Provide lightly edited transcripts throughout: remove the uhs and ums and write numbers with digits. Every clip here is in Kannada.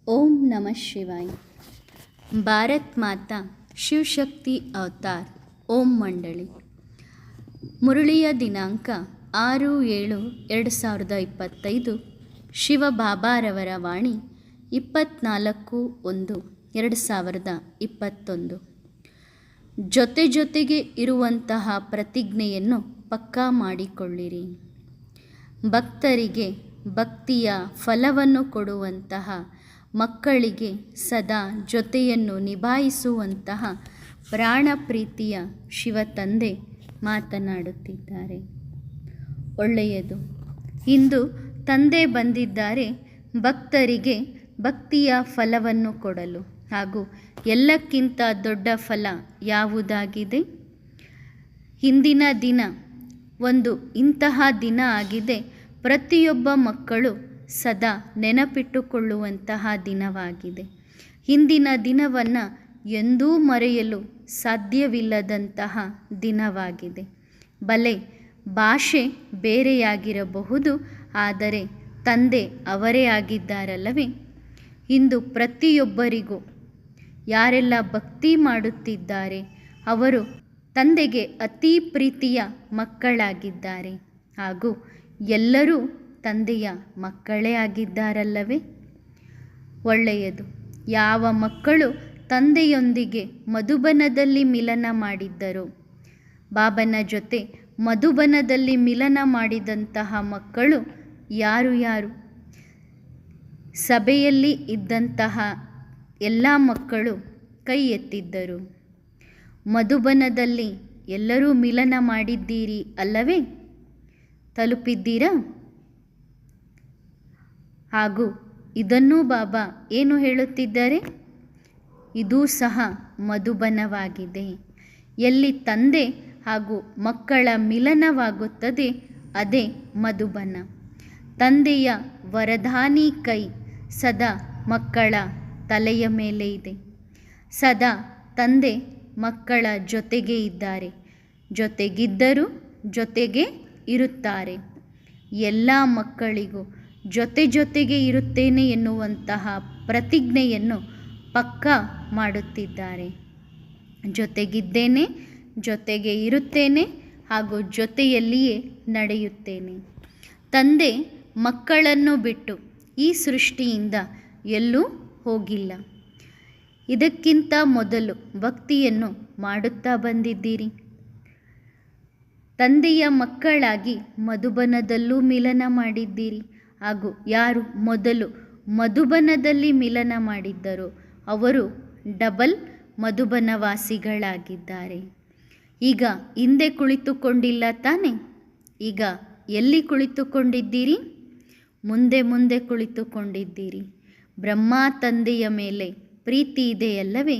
ಓಂ ನಮಃ ಶಿವಾಯ. ಭಾರತ್ ಮಾತಾ ಶಿವಶಕ್ತಿ ಅವತಾರ್ ಓಂ ಮಂಡಳಿ. ಮುರಳಿಯ ದಿನಾಂಕ 6/7/2025. ಶಿವ ಬಾಬಾರವರ ವಾಣಿ 24/1/2021. ಜೊತೆ ಜೊತೆಗೆ ಇರುವಂತಹ ಪ್ರತಿಜ್ಞೆಯನ್ನು ಪಕ್ಕಾ ಮಾಡಿಕೊಳ್ಳಿರಿ. ಭಕ್ತರಿಗೆ ಭಕ್ತಿಯ ಫಲವನ್ನು ಕೊಡುವಂತಹ ಮಕ್ಕಳಿಗೆ ಸದಾ ಜೊತೆಯನ್ನು ನಿಭಾಯಿಸುವಂತಹ ಪ್ರಾಣ ಪ್ರೀತಿಯ ಶಿವ ತಂದೆ ಮಾತನಾಡುತ್ತಿದ್ದಾರೆ. ಒಳ್ಳೆಯದು. ಇಂದು ತಂದೆ ಬಂದಿದ್ದಾರೆ ಭಕ್ತರಿಗೆ ಭಕ್ತಿಯ ಫಲವನ್ನು ಕೊಡಲು. ಹಾಗೂ ಎಲ್ಲಕ್ಕಿಂತ ದೊಡ್ಡ ಫಲ ಯಾವುದಾಗಿದೆ? ಇಂದಿನ ದಿನ ಒಂದು ಇಂತಹ ದಿನ ಆಗಿದೆ, ಪ್ರತಿಯೊಬ್ಬ ಮಕ್ಕಳು ಸದಾ ನೆನಪಿಟ್ಟುಕೊಳ್ಳುವಂತಹ ದಿನವಾಗಿದೆ. ಇಂದಿನ ದಿನವನ್ನು ಎಂದೂ ಮರೆಯಲು ಸಾಧ್ಯವಿಲ್ಲದಂತಹ ದಿನವಾಗಿದೆ. ಬಲೆ ಭಾಷೆ ಬೇರೆಯಾಗಿರಬಹುದು, ಆದರೆ ತಂದೆ ಅವರೇ ಆಗಿದ್ದಾರಲ್ಲವೇ? ಇಂದು ಪ್ರತಿಯೊಬ್ಬರಿಗೂ ಯಾರೆಲ್ಲ ಭಕ್ತಿ ಮಾಡುತ್ತಿದ್ದಾರೆ ಅವರು ತಂದೆಗೆ ಅತಿ ಪ್ರೀತಿಯ ಮಕ್ಕಳಾಗಿದ್ದಾರೆ. ಹಾಗೂ ಎಲ್ಲರೂ ತಂದೆಯ ಮಕ್ಕಳೇ ಆಗಿದ್ದಾರಲ್ಲವೇ? ಒಳ್ಳೆಯದು. ಯಾವ ಮಕ್ಕಳು ತಂದೆಯೊಂದಿಗೆ ಮಧುಬನದಲ್ಲಿ ಮಿಲನ ಮಾಡಿದ್ದರೋ, ಬಾಬನ ಜೊತೆ ಮಧುಬನದಲ್ಲಿ ಮಿಲನ ಮಾಡಿದಂತಹ ಮಕ್ಕಳು ಯಾರು? ಸಭೆಯಲ್ಲಿ ಇದ್ದಂತಹ ಎಲ್ಲ ಮಕ್ಕಳು ಕೈ ಎತ್ತಿದ್ದರು. ಮಧುಬನದಲ್ಲಿ ಎಲ್ಲರೂ ಮಿಲನ ಮಾಡಿದ್ದೀರಿ ಅಲ್ಲವೇ? ತಲುಪಿದ್ದೀರಾ? ಹಾಗೂ ಇದನ್ನೂ ಬಾಬಾ ಏನು ಹೇಳುತ್ತಿದ್ದಾರೆ? ಇದೂ ಸಹ ಮಧುಬನವಾಗಿದೆ. ಎಲ್ಲಿ ತಂದೆ ಹಾಗೂ ಮಕ್ಕಳ ಮಿಲನವಾಗುತ್ತದೆ ಅದೇ ಮಧುಬನ. ತಂದೆಯ ವರದಾನಿ ಕೈ ಸದಾ ಮಕ್ಕಳ ತಲೆಯ ಮೇಲೆ ಇದೆ. ಸದಾ ತಂದೆ ಮಕ್ಕಳ ಜೊತೆಗೆ ಇದ್ದಾರೆ. ಜೊತೆಗಿದ್ದರೂ ಜೊತೆಗೆ ಇರುತ್ತಾರೆ. ಎಲ್ಲ ಮಕ್ಕಳಿಗೂ ಜೊತೆಗೆ ಇರುತ್ತೇನೆ ಎನ್ನುವಂತಹ ಪ್ರತಿಜ್ಞೆಯನ್ನು ಪಕ್ಕಾ ಮಾಡುತ್ತಿದ್ದಾರೆ. ಜೊತೆಗಿದ್ದೇನೆ, ಜೊತೆಗೆ ಇರುತ್ತೇನೆ ಹಾಗೂ ಜೊತೆಯಲ್ಲಿಯೇ ನಡೆಯುತ್ತೇನೆ. ತಂದೆ ಮಕ್ಕಳನ್ನು ಬಿಟ್ಟು ಈ ಸೃಷ್ಟಿಯಿಂದ ಎಲ್ಲೂ ಹೋಗಿಲ್ಲ. ಇದಕ್ಕಿಂತ ಮೊದಲು ಭಕ್ತಿಯನ್ನು ಮಾಡುತ್ತಾ ಬಂದಿದ್ದೀರಿ. ತಂದೆಯ ಮಕ್ಕಳಾಗಿ ಮಧುಬನದಲ್ಲೂ ಮಿಲನ ಮಾಡಿದ್ದೀರಿ. ಹಾಗೂ ಯಾರು ಮೊದಲು ಮಧುಬನದಲ್ಲಿ ಮಿಲನ ಮಾಡಿದ್ದರೋ ಅವರು ಡಬಲ್ ಮಧುಬನವಾಸಿಗಳಾಗಿದ್ದಾರೆ. ಈಗ ಹಿಂದೆ ಕುಳಿತುಕೊಂಡಿಲ್ಲ ತಾನೆ? ಈಗ ಎಲ್ಲಿ ಕುಳಿತುಕೊಂಡಿದ್ದೀರಿ? ಮುಂದೆ ಕುಳಿತುಕೊಂಡಿದ್ದೀರಿ. ಬ್ರಹ್ಮ ತಂದೆಯ ಮೇಲೆ ಪ್ರೀತಿ ಇದೆಯಲ್ಲವೇ?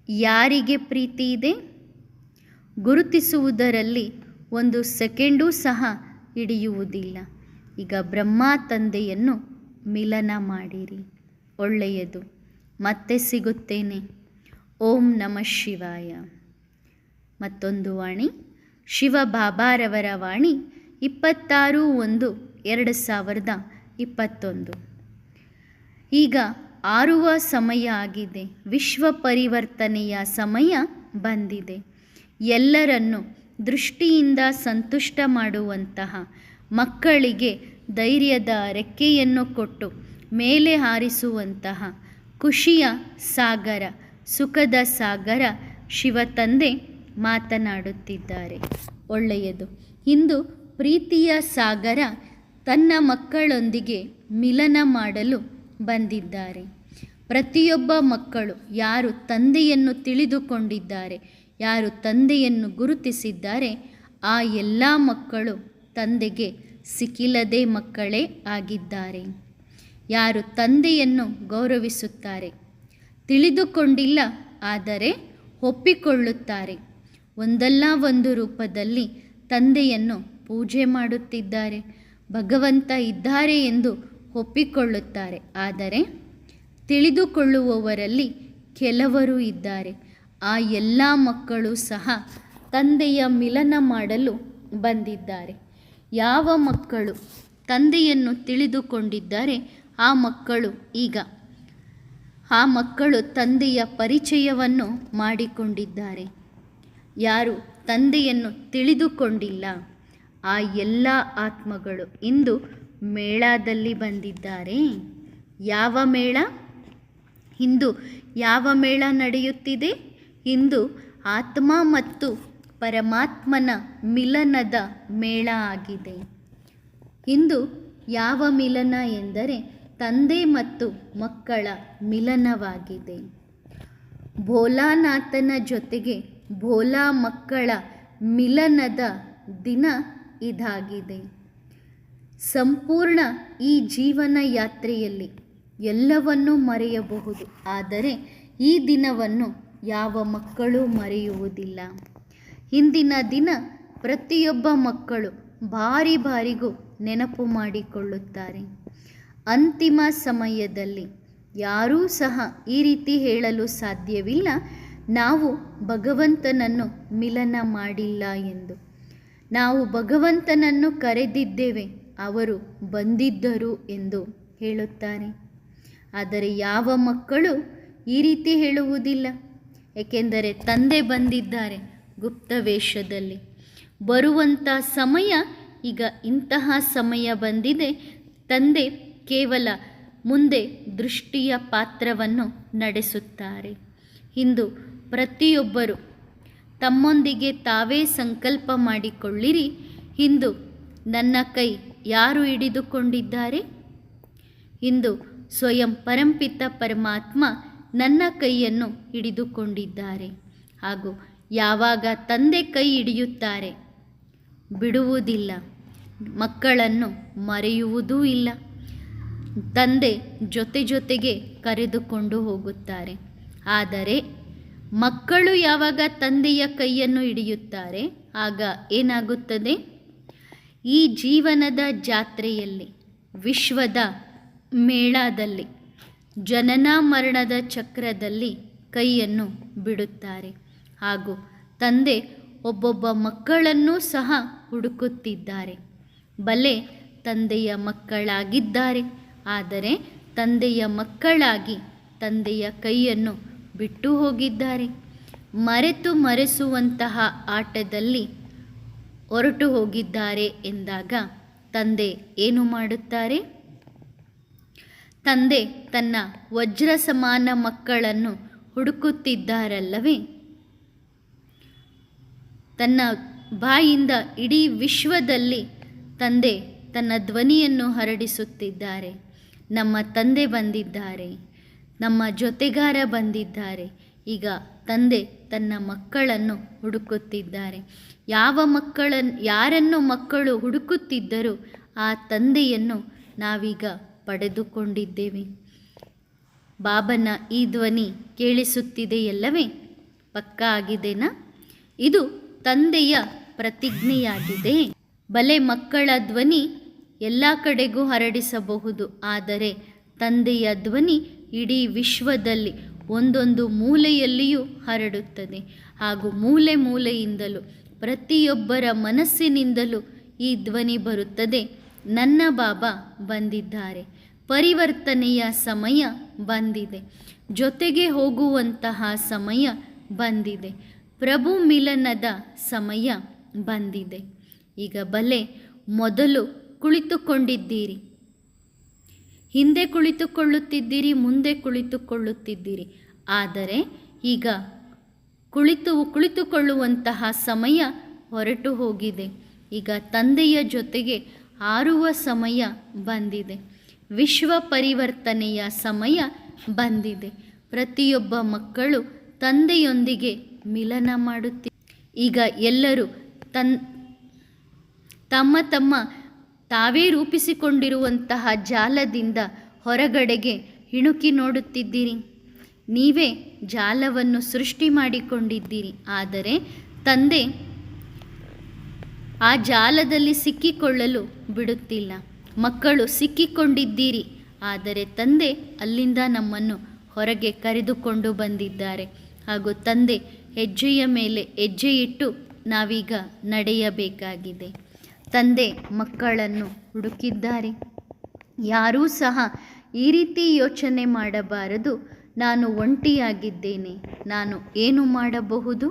ಯಾರಿಗೆ ಪ್ರೀತಿ ಇದೆ? ಗುರುತಿಸುವುದರಲ್ಲಿ ಒಂದು ಸೆಕೆಂಡೂ ಸಹ ಹಿಡಿಯುವುದಿಲ್ಲ. ಈಗ ಬ್ರಹ್ಮ ತಂದೆಯನ್ನು ಮಿಲನ ಮಾಡಿರಿ. ಒಳ್ಳೆಯದು. ಮತ್ತೆ ಸಿಗುತ್ತೇನೆ. ಓಂ ನಮಃ ಶಿವಾಯ. ಮತ್ತೊಂದು ವಾಣಿ. ಶಿವ ಬಾಬಾರವರ ವಾಣಿ 26/1/2021. ಈಗ ಆರುವ ಸಮಯ ಆಗಿದೆ. ವಿಶ್ವ ಪರಿವರ್ತನೆಯ ಸಮಯ ಬಂದಿದೆ. ಎಲ್ಲರನ್ನು ದೃಷ್ಟಿಯಿಂದ ಸಂತುಷ್ಟ ಮಾಡುವಂತಹ ಮಕ್ಕಳಿಗೆ ಧೈರ್ಯದ ರೆಕ್ಕೆಯನ್ನು ಕೊಟ್ಟು ಮೇಲೆ ಹಾರಿಸುವಂತಹ ಖುಷಿಯ ಸಾಗರ, ಸುಖದ ಸಾಗರ ಶಿವ ತಂದೆ ಮಾತನಾಡುತ್ತಿದ್ದಾರೆ. ಒಳ್ಳೆಯದು. ಇಂದು ಪ್ರೀತಿಯ ಸಾಗರ ತನ್ನ ಮಕ್ಕಳೊಂದಿಗೆ ಮಿಲನ ಮಾಡಲು ಬಂದಿದ್ದಾರೆ. ಪ್ರತಿಯೊಬ್ಬ ಮಕ್ಕಳು ಯಾರು ತಂದೆಯನ್ನು ತಿಳಿದುಕೊಂಡಿದ್ದಾರೆ, ಯಾರು ತಂದೆಯನ್ನು ಗುರುತಿಸಿದ್ದಾರೆ, ಆ ಎಲ್ಲ ಮಕ್ಕಳು ತಂದೆಗೆ ಸಿಕ್ಕಿಲ್ಲದೆ ಮಕ್ಕಳೇ ಆಗಿದ್ದಾರೆ. ಯಾರು ತಂದೆಯನ್ನು ಗೌರವಿಸುತ್ತಾರೆ, ತಿಳಿದುಕೊಂಡಿಲ್ಲ ಆದರೆ ಒಪ್ಪಿಕೊಳ್ಳುತ್ತಾರೆ, ಒಂದಲ್ಲ ಒಂದು ರೂಪದಲ್ಲಿ ತಂದೆಯನ್ನು ಪೂಜೆ ಮಾಡುತ್ತಿದ್ದಾರೆ, ಭಗವಂತ ಇದ್ದಾರೆ ಎಂದು ಒಪ್ಪಿಕೊಳ್ಳುತ್ತಾರೆ. ಆದರೆ ತಿಳಿದುಕೊಳ್ಳುವವರಲ್ಲಿ ಕೆಲವರು ಇದ್ದಾರೆ. ಆ ಎಲ್ಲ ಮಕ್ಕಳು ಸಹ ತಂದೆಯ ಮಿಲನ ಮಾಡಲು ಬಂದಿದ್ದಾರೆ. ಯಾವ ಮಕ್ಕಳು ತಂದೆಯನ್ನು ತಿಳಿದುಕೊಂಡಿದ್ದಾರೆ ಆ ಮಕ್ಕಳು ಈಗ ಆ ಮಕ್ಕಳು ತಂದೆಯ ಪರಿಚಯವನ್ನು ಮಾಡಿಕೊಂಡಿದ್ದಾರೆ. ಯಾರು ತಂದೆಯನ್ನು ತಿಳಿದುಕೊಂಡಿಲ್ಲ ಆ ಎಲ್ಲ ಆತ್ಮಗಳು ಇಂದು ಮೇಳದಲ್ಲಿ ಬಂದಿದ್ದಾರೆ. ಯಾವ ಮೇಳ? ಇಂದು ಯಾವ ಮೇಳ ನಡೆಯುತ್ತಿದೆ? ಇಂದು ಆತ್ಮ ಮತ್ತು ಪರಮಾತ್ಮನ ಮಿಲನದ ಮೇಳ ಆಗಿದೆ. ಇಂದು ಯಾವ ಮಿಲನ ಎಂದರೆ ತಂದೆ ಮತ್ತು ಮಕ್ಕಳ ಮಿಲನವಾಗಿದೆ. ಭೋಲಾನಾಥನ ಜೊತೆಗೆ ಭೋಲಾ ಮಕ್ಕಳ ಮಿಲನದ ದಿನ ಇದಾಗಿದೆ. ಸಂಪೂರ್ಣ ಈ ಜೀವನ ಯಾತ್ರೆಯಲ್ಲಿ ಎಲ್ಲವನ್ನೂ ಮರೆಯಬಹುದು, ಆದರೆ ಈ ದಿನವನ್ನು ಯಾವ ಮಕ್ಕಳು ಮರೆಯುವುದಿಲ್ಲ. ಇಂದಿನ ದಿನ ಪ್ರತಿಯೊಬ್ಬ ಮಕ್ಕಳು ಬಾರಿಗೂ ನೆನಪು ಮಾಡಿಕೊಳ್ಳುತ್ತಾರೆ. ಅಂತಿಮ ಸಮಯದಲ್ಲಿ ಯಾರೂ ಸಹ ಈ ರೀತಿ ಹೇಳಲು ಸಾಧ್ಯವಿಲ್ಲ, ನಾವು ಭಗವಂತನನ್ನು ಮಿಲನ ಮಾಡಿಲ್ಲ ಎಂದು. ನಾವು ಭಗವಂತನನ್ನು ಕರೆದಿದ್ದೇವೆ, ಅವರು ಬಂದಿದ್ದರು ಎಂದು ಹೇಳುತ್ತಾರೆ. ಆದರೆ ಯಾವ ಮಕ್ಕಳು ಈ ರೀತಿ ಹೇಳುವುದಿಲ್ಲ, ಏಕೆಂದರೆ ತಂದೆ ಬಂದಿದ್ದಾರೆ ಗುಪ್ತ ವೇಷದಲ್ಲಿ. ಬರುವಂಥ ಸಮಯ ಈಗ ಇಂತಹ ಸಮಯ ಬಂದಿದೆ. ತಂದೆ ಕೇವಲ ಮುಂದೆ ದೃಷ್ಟಿಯ ಪಾತ್ರವನ್ನು ನಡೆಸುತ್ತಾರೆ. ಇಂದು ಪ್ರತಿಯೊಬ್ಬರು ತಮ್ಮೊಂದಿಗೆ ತಾವೇ ಸಂಕಲ್ಪ ಮಾಡಿಕೊಳ್ಳಿರಿ, ಇಂದು ನನ್ನ ಕೈ ಯಾರು ಹಿಡಿದುಕೊಂಡಿದ್ದಾರೆ? ಇಂದು ಸ್ವಯಂ ಪರಂಪಿತ ಪರಮಾತ್ಮ ನನ್ನ ಕೈಯನ್ನು ಹಿಡಿದುಕೊಂಡಿದ್ದಾರೆ. ಹಾಗೂ ಯಾವಾಗ ತಂದೆ ಕೈ ಹಿಡಿಯುತ್ತಾರೆ ಬಿಡುವುದಿಲ್ಲ, ಮಕ್ಕಳನ್ನು ಮರೆಯುವುದೂ ಇಲ್ಲ. ತಂದೆ ಜೊತೆಗೆ ಕರೆದುಕೊಂಡು ಹೋಗುತ್ತಾರೆ. ಆದರೆ ಮಕ್ಕಳು ಯಾವಾಗ ತಂದೆಯ ಕೈಯನ್ನು ಹಿಡಿಯುತ್ತಾರೆ ಆಗ ಏನಾಗುತ್ತದೆ? ಈ ಜೀವನದ ಜಾತ್ರೆಯಲ್ಲಿ, ವಿಶ್ವದ ಮೇಳದಲ್ಲಿ, ಜನನ ಮರಣದ ಚಕ್ರದಲ್ಲಿ ಕೈಯನ್ನು ಬಿಡುತ್ತಾರೆ. ಹಾಗೂ ತಂದೆ ಒಬ್ಬೊಬ್ಬ ಮಕ್ಕಳನ್ನೂ ಸಹ ಹುಡುಕುತ್ತಿದ್ದಾರೆ. ಬಲೆ ತಂದೆಯ ಮಕ್ಕಳಾಗಿದ್ದಾರೆ, ಆದರೆ ತಂದೆಯ ಮಕ್ಕಳಾಗಿ ತಂದೆಯ ಕೈಯನ್ನು ಬಿಟ್ಟು ಹೋಗಿದ್ದಾರೆ. ಮರೆಸುವಂತಹ ಆಟದಲ್ಲಿ ಹೊರಟು ಹೋಗಿದ್ದಾರೆ ಎಂದಾಗ ತಂದೆ ಏನು ಮಾಡುತ್ತಾರೆ? ತಂದೆ ತನ್ನ ವಜ್ರ ಸಮಾನ ಮಕ್ಕಳನ್ನು ಹುಡುಕುತ್ತಿದ್ದಾರಲ್ಲವೇ? ತನ್ನ ಬಾಯಿಂದ ಇಡೀ ವಿಶ್ವದಲ್ಲಿ ತಂದೆ ತನ್ನ ಧ್ವನಿಯನ್ನು ಹರಡಿಸುತ್ತಿದ್ದಾರೆ. ನಮ್ಮ ತಂದೆ ಬಂದಿದ್ದಾರೆ, ನಮ್ಮ ಜೊತೆಗಾರ ಬಂದಿದ್ದಾರೆ. ಈಗ ತಂದೆ ತನ್ನ ಮಕ್ಕಳನ್ನು ಹುಡುಕುತ್ತಿದ್ದಾರೆ. ಯಾರನ್ನು ಮಕ್ಕಳು ಹುಡುಕುತ್ತಿದ್ದರೂ ಆ ತಂದೆಯನ್ನು ನಾವೀಗ ಪಡೆದುಕೊಂಡಿದ್ದೇವೆ. ಬಾಬನ ಈ ಧ್ವನಿ ಕೇಳಿಸುತ್ತಿದೆಯಲ್ಲವೇ? ಪಕ್ಕಾ ಆಗಿದೆನಾ? ಇದು ತಂದೆಯ ಪ್ರತಿಜ್ಞೆಯಾಗಿದೆ. ಬಲೆ ಮಕ್ಕಳ ಧ್ವನಿ ಎಲ್ಲ ಕಡೆಗೂ ಹರಡಿಸಬಹುದು, ಆದರೆ ತಂದೆಯ ಧ್ವನಿ ಇಡೀ ವಿಶ್ವದಲ್ಲಿ ಒಂದೊಂದು ಮೂಲೆಯಲ್ಲಿಯೂ ಹರಡುತ್ತದೆ. ಹಾಗೂ ಮೂಲೆಯಿಂದಲೂ ಪ್ರತಿಯೊಬ್ಬರ ಮನಸ್ಸಿನಿಂದಲೂ ಈ ಧ್ವನಿ ಬರುತ್ತದೆ. ನನ್ನ ಬಾಬಾ ಬಂದಿದ್ದಾರೆ, ಪರಿವರ್ತನೆಯ ಸಮಯ ಬಂದಿದೆ, ಜೊತೆಗೆ ಹೋಗುವಂತಹ ಸಮಯ ಬಂದಿದೆ, ಪ್ರಭು ಮಿಲನದ ಸಮಯ ಬಂದಿದೆ. ಈಗ ಬಲೆ ಮೊದಲು ಕುಳಿತುಕೊಂಡಿದ್ದೀರಿ, ಹಿಂದೆ ಕುಳಿತುಕೊಳ್ಳುತ್ತಿದ್ದೀರಿ, ಮುಂದೆ ಕುಳಿತುಕೊಳ್ಳುತ್ತಿದ್ದೀರಿ. ಆದರೆ ಈಗ ಕುಳಿತುಕೊಳ್ಳುವಂತಹ ಸಮಯ ಹೊರಟು ಹೋಗಿದೆ. ಈಗ ತಂದೆಯ ಜೊತೆಗೆ ಹಾರುವ ಸಮಯ ಬಂದಿದೆ. ವಿಶ್ವ ಪರಿವರ್ತನೆಯ ಸಮಯ ಬಂದಿದೆ. ಪ್ರತಿಯೊಬ್ಬ ಮಕ್ಕಳು ತಂದೆಯೊಂದಿಗೆ ಮಿಲನ ಮಾಡುತ್ತಿ. ಈಗ ಎಲ್ಲರೂ ತಮ್ಮ ತಾವೇ ರೂಪಿಸಿಕೊಂಡಿರುವಂತಹ ಜಾಲದಿಂದ ಹೊರಗಡೆಗೆ ಇಣುಕಿ ನೋಡುತ್ತಿದ್ದೀರಿ. ನೀವೇ ಜಾಲವನ್ನು ಸೃಷ್ಟಿ ಮಾಡಿಕೊಂಡಿದ್ದೀರಿ. ಆದರೆ ತಂದೆ ಆ ಜಾಲದಲ್ಲಿ ಸಿಕ್ಕಿಕೊಳ್ಳಲು ಬಿಡುತ್ತಿಲ್ಲ. ಮಕ್ಕಳು ಸಿಕ್ಕಿಕೊಂಡಿದ್ದೀರಿ, ಆದರೆ ತಂದೆ ಅಲ್ಲಿಂದ ನಮ್ಮನ್ನು ಹೊರಗೆ ಕರೆದುಕೊಂಡು ಬಂದಿದ್ದಾರೆ. ಹಾಗೂ ತಂದೆ ಹೆಜ್ಜೆಯ ಮೇಲೆ ಹೆಜ್ಜೆ ಇಟ್ಟು ನಾವೀಗ ನಡೆಯಬೇಕಾಗಿದೆ. ತಂದೆ ಮಕ್ಕಳನ್ನು ಹುಡುಕಿದ್ದಾರೆ. ಯಾರೂ ಸಹ ಈ ರೀತಿ ಯೋಚನೆ ಮಾಡಬಾರದು, ನಾನು ಒಂಟಿಯಾಗಿದ್ದೇನೆ, ನಾನು ಏನು ಮಾಡಬಹುದು?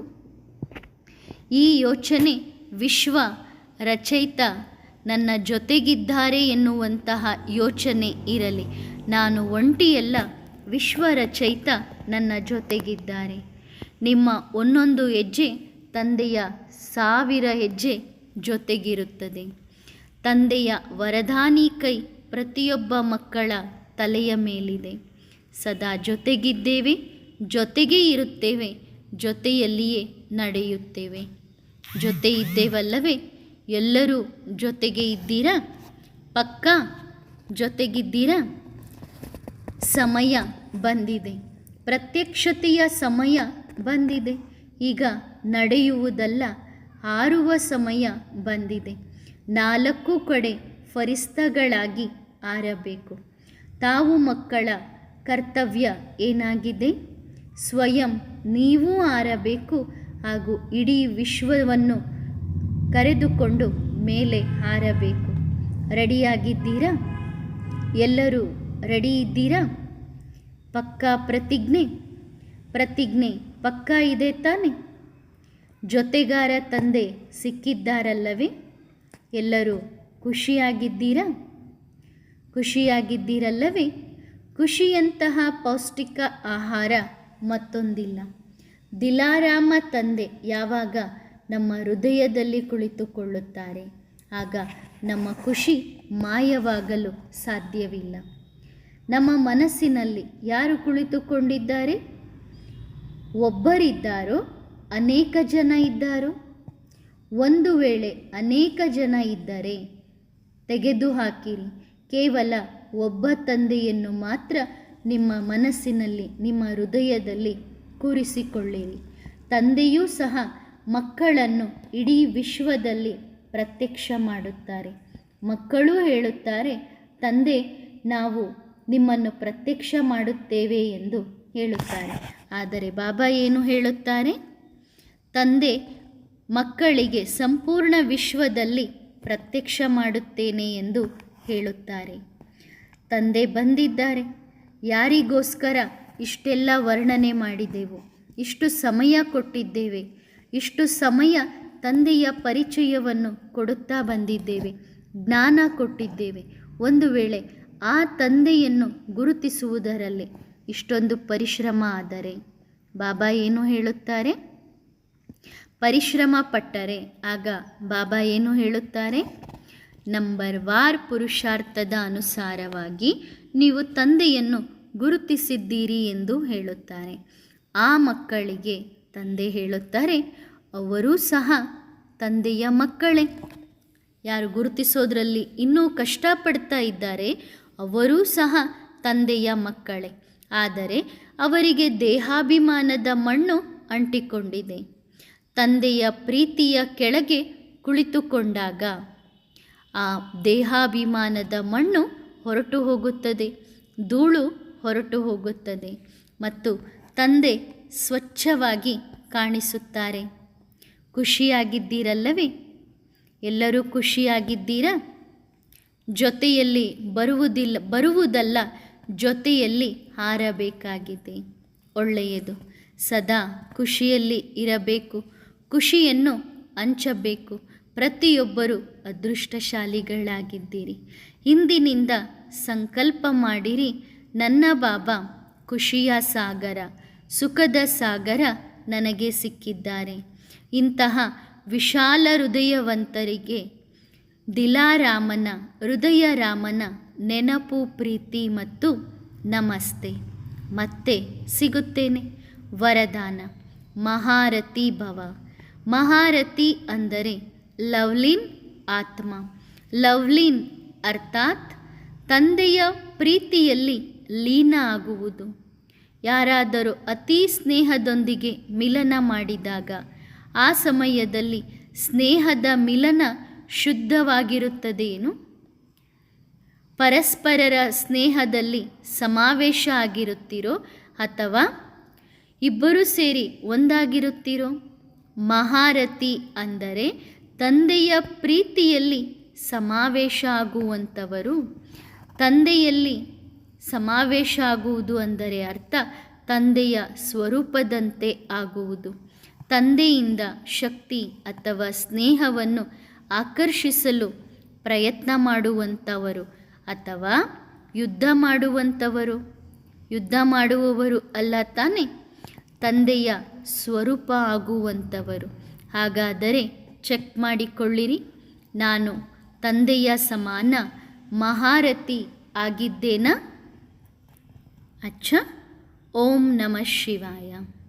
ಈ ಯೋಚನೆ ವಿಶ್ವ ರಚಯಿತ ನನ್ನ ಜೊತೆಗಿದ್ದಾರೆ ಎನ್ನುವಂತಹ ಯೋಚನೆ ಇರಲಿ. ನಾನು ಒಂಟಿಯಲ್ಲ, ವಿಶ್ವ ರಚಯಿತ ನನ್ನ ಜೊತೆಗಿದ್ದಾರೆ. ನಿಮ್ಮ ಒಂದೊಂದು ಹೆಜ್ಜೆ ತಂದೆಯ 1000 ಹೆಜ್ಜೆ ಜೊತೆಗಿರುತ್ತದೆ. ತಂದೆಯ ವರದಾನಿ ಕೈ ಪ್ರತಿಯೊಬ್ಬ ಮಕ್ಕಳ ತಲೆಯ ಮೇಲಿದೆ. ಸದಾ ಜೊತೆಗಿದ್ದೇವೆ, ಜೊತೆಗೇ ಇರುತ್ತೇವೆ, ಜೊತೆಯಲ್ಲಿಯೇ ನಡೆಯುತ್ತೇವೆ. ಜೊತೆ ಇದ್ದೇವಲ್ಲವೇ? ಎಲ್ಲರೂ ಜೊತೆಗೆ ಇದ್ದೀರಾ? ಪಕ್ಕಾ ಜೊತೆಗಿದ್ದೀರಾ? ಸಮಯ ಬಂದಿದೆ, ಪ್ರತ್ಯಕ್ಷತೆಯ ಸಮಯ ಬಂದಿದೆ. ಈಗ ನಡೆಯುವುದಲ್ಲ, ಹಾರುವ ಸಮಯ ಬಂದಿದೆ. 4 ಕಡೆ ಫರಿಸ್ತಗಳಾಗಿ ಹಾರಬೇಕು. ತಾವು ಮಕ್ಕಳ ಕರ್ತವ್ಯ ಏನಾಗಿದೆ? ಸ್ವಯಂ ನೀವು ಹಾರಬೇಕು ಹಾಗೂ ಇಡೀ ವಿಶ್ವವನ್ನು ಕರೆದುಕೊಂಡು ಮೇಲೆ ಹಾರಬೇಕು. ರೆಡಿಯಾಗಿದ್ದೀರಾ? ಎಲ್ಲರೂ ರೆಡಿ ಇದ್ದೀರಾ? ಪಕ್ಕಾ ಪ್ರತಿಜ್ಞೆ ಪಕ್ಕಾ ಇದೆ ತಾನೆ? ಜೊತೆಗಾರ ತಂದೆ ಸಿಕ್ಕಿದ್ದಾರಲ್ಲವೇ? ಎಲ್ಲರೂ ಖುಷಿಯಾಗಿದ್ದೀರಲ್ಲವೇ? ಖುಷಿಯಂತಹ ಪೌಷ್ಟಿಕ ಆಹಾರ ಮತ್ತೊಂದಿಲ್ಲ. ದಿಲಾರಾಮ ತಂದೆ ಯಾವಾಗ ನಮ್ಮ ಹೃದಯದಲ್ಲಿ ಕುಳಿತುಕೊಳ್ಳುತ್ತಾರೆ, ಆಗ ನಮ್ಮ ಖುಷಿ ಮಾಯವಾಗಲು ಸಾಧ್ಯವಿಲ್ಲ. ನಮ್ಮ ಮನಸ್ಸಿನಲ್ಲಿ ಯಾರು ಕುಳಿತುಕೊಂಡಿದ್ದಾರೆ? ಒಬ್ಬರಿದ್ದಾರೋ, ಅನೇಕ ಜನ ಇದ್ದಾರೋ? ಒಂದು ವೇಳೆ ಅನೇಕ ಜನ ಇದ್ದರೆ ತೆಗೆದುಹಾಕಿರಿ. ಕೇವಲ ಒಬ್ಬ ತಂದೆಯನ್ನು ಮಾತ್ರ ನಿಮ್ಮ ಮನಸ್ಸಿನಲ್ಲಿ, ನಿಮ್ಮ ಹೃದಯದಲ್ಲಿ ಕೂರಿಸಿಕೊಳ್ಳಿರಿ. ತಂದೆಯೂ ಸಹ ಮಕ್ಕಳನ್ನು ಇಡೀ ವಿಶ್ವದಲ್ಲಿ ಪ್ರತ್ಯಕ್ಷ ಮಾಡುತ್ತಾರೆ. ಮಕ್ಕಳು ಹೇಳುತ್ತಾರೆ, ತಂದೆ, ನಾವು ನಿಮ್ಮನ್ನು ಪ್ರತ್ಯಕ್ಷ ಮಾಡುತ್ತೇವೆ ಎಂದು ಹೇಳುತ್ತಾರೆ. ಆದರೆ ಬಾಬಾ ಏನು ಹೇಳುತ್ತಾರೆ? ತಂದೆ ಮಕ್ಕಳಿಗೆ ಸಂಪೂರ್ಣ ವಿಶ್ವದಲ್ಲಿ ಪ್ರತ್ಯಕ್ಷ ಮಾಡುತ್ತೇನೆ ಎಂದು ಹೇಳುತ್ತಾರೆ. ತಂದೆ ಬಂದಿದ್ದಾರೆ. ಯಾರಿಗೋಸ್ಕರ ಇಷ್ಟೆಲ್ಲ ವರ್ಣನೆ ಮಾಡಿದೆವು? ಇಷ್ಟು ಸಮಯ ಕೊಟ್ಟಿದ್ದೇವೆ. ಇಷ್ಟು ಸಮಯ ತಂದೆಯ ಪರಿಚಯವನ್ನು ಕೊಡುತ್ತಾ ಬಂದಿದ್ದೇವೆ, ಜ್ಞಾನ ಕೊಟ್ಟಿದ್ದೇವೆ. ಒಂದು ವೇಳೆ ಆ ತಂದೆಯನ್ನು ಗುರುತಿಸುವುದರಲ್ಲಿ ಇಷ್ಟೊಂದು ಪರಿಶ್ರಮ ಆದರೆ, ಬಾಬಾ ಏನು ಹೇಳುತ್ತಾರೆ? ಪರಿಶ್ರಮ ಪಟ್ಟರೆ ಆಗ ಬಾಬಾ ಏನು ಹೇಳುತ್ತಾರೆ? ನಂಬರ್ವಾರ್ ಪುರುಷಾರ್ಥದ ಅನುಸಾರವಾಗಿ ನೀವು ತಂದೆಯನ್ನು ಗುರುತಿಸಿದ್ದೀರಿ ಎಂದು ಹೇಳುತ್ತಾರೆ. ಆ ಮಕ್ಕಳಿಗೆ ತಂದೆ ಹೇಳುತ್ತಾರೆ, ಅವರೂ ಸಹ ತಂದೆಯ ಮಕ್ಕಳೇ. ಯಾರು ಗುರುತಿಸೋದ್ರಲ್ಲಿ ಇನ್ನೂ ಕಷ್ಟಪಡ್ತಾ ಇದ್ದಾರೆ, ಅವರೂ ಸಹ ತಂದೆಯ ಮಕ್ಕಳೇ. ಆದರೆ ಅವರಿಗೆ ದೇಹಾಭಿಮಾನದ ಮಣ್ಣು ಅಂಟಿಕೊಂಡಿದೆ. ತಂದೆಯ ಪ್ರೀತಿಯ ಕೆಳಗೆ ಕುಳಿತುಕೊಂಡಾಗ ಆ ದೇಹಾಭಿಮಾನದ ಮಣ್ಣು ಹೊರಟು ಹೋಗುತ್ತದೆ, ಧೂಳು ಹೊರಟು ಹೋಗುತ್ತದೆ ಮತ್ತು ತಂದೆ ಸ್ವಚ್ಛವಾಗಿ ಕಾಣಿಸುತ್ತಾರೆ. ಖುಷಿಯಾಗಿದ್ದೀರಲ್ಲವೇ? ಎಲ್ಲರೂ ಖುಷಿಯಾಗಿದ್ದೀರಾ? ಜೊತೆಯಲ್ಲಿ ಬರುವುದಲ್ಲ, ಜೊತೆಯಲ್ಲಿ ಹಾರಬೇಕಾಗಿದೆ. ಒಳ್ಳೆಯದು. ಸದಾ ಖುಷಿಯಲ್ಲಿ ಇರಬೇಕು, ಖುಷಿಯನ್ನು ಹಂಚಬೇಕು. ಪ್ರತಿಯೊಬ್ಬರೂ ಅದೃಷ್ಟಶಾಲಿಗಳಾಗಿದ್ದೀರಿ. ಇಂದಿನಿಂದ ಸಂಕಲ್ಪ ಮಾಡಿರಿ, ನನ್ನ ಬಾಬಾ ಖುಷಿಯ ಸಾಗರ, ಸುಖದ ಸಾಗರ ನನಗೆ ಸಿಕ್ಕಿದ್ದಾರೆ. ಇಂತಹ ವಿಶಾಲ ಹೃದಯವಂತರಿಗೆ ದಿಲಾರಾಮನ, ಹೃದಯ ರಾಮನ ನೆನಪು, ಪ್ರೀತಿ ಮತ್ತು ನಮಸ್ತೆ. ಮತ್ತೆ ಸಿಗುತ್ತೇನೆ. ವರದಾನ: ಮಹಾರಥಿ ಭವ. ಮಹಾರಥಿ ಅಂದರೆ ಲವ್ಲೀನ್ ಆತ್ಮ. ಲವ್ಲೀನ್ ಅರ್ಥಾತ್ ತಂದೆಯ ಪ್ರೀತಿಯಲ್ಲಿ ಲೀನ ಆಗುವುದು. ಯಾರಾದರೂ ಅತಿ ಸ್ನೇಹದೊಂದಿಗೆ ಮಿಲನ ಮಾಡಿದಾಗ ಆ ಸಮಯದಲ್ಲಿ ಸ್ನೇಹದ ಮಿಲನ ಶುದ್ಧವಾಗಿರುತ್ತದೆಯೇನು? ಪರಸ್ಪರರ ಸ್ನೇಹದಲ್ಲಿ ಸಮಾವೇಶ ಆಗಿರುತ್ತೀರೋ ಅಥವಾ ಇಬ್ಬರೂ ಸೇರಿ ಒಂದಾಗಿರುತ್ತೀರೋ? ಮಹಾರಥಿ ಅಂದರೆ ತಂದೆಯ ಪ್ರೀತಿಯಲ್ಲಿ ಸಮಾವೇಶ ಆಗುವಂಥವರು. ತಂದೆಯಲ್ಲಿ ಸಮಾವೇಶ ಆಗುವುದು ಅಂದರೆ ಅರ್ಥ ತಂದೆಯ ಸ್ವರೂಪದಂತೆ ಆಗುವುದು. ತಂದೆಯಿಂದ ಶಕ್ತಿ ಅಥವಾ ಸ್ನೇಹವನ್ನು ಆಕರ್ಷಿಸಲು ಪ್ರಯತ್ನ ಮಾಡುವಂಥವರು ಅಥವಾ ಯುದ್ಧ ಮಾಡುವವರು ಅಲ್ಲ ತಾನೇ, ತಂದೆಯ ಸ್ವರೂಪ ಆಗುವಂಥವರು. ಹಾಗಾದರೆ ಚೆಕ್ ಮಾಡಿಕೊಳ್ಳಿರಿ, ನಾನು ತಂದೆಯ ಸಮಾನ ಮಹಾರಥಿ ಆಗಿದ್ದೇನಾ? ಅಚ್ಚ. ಓಂ ನಮಃ ಶಿವಾಯ.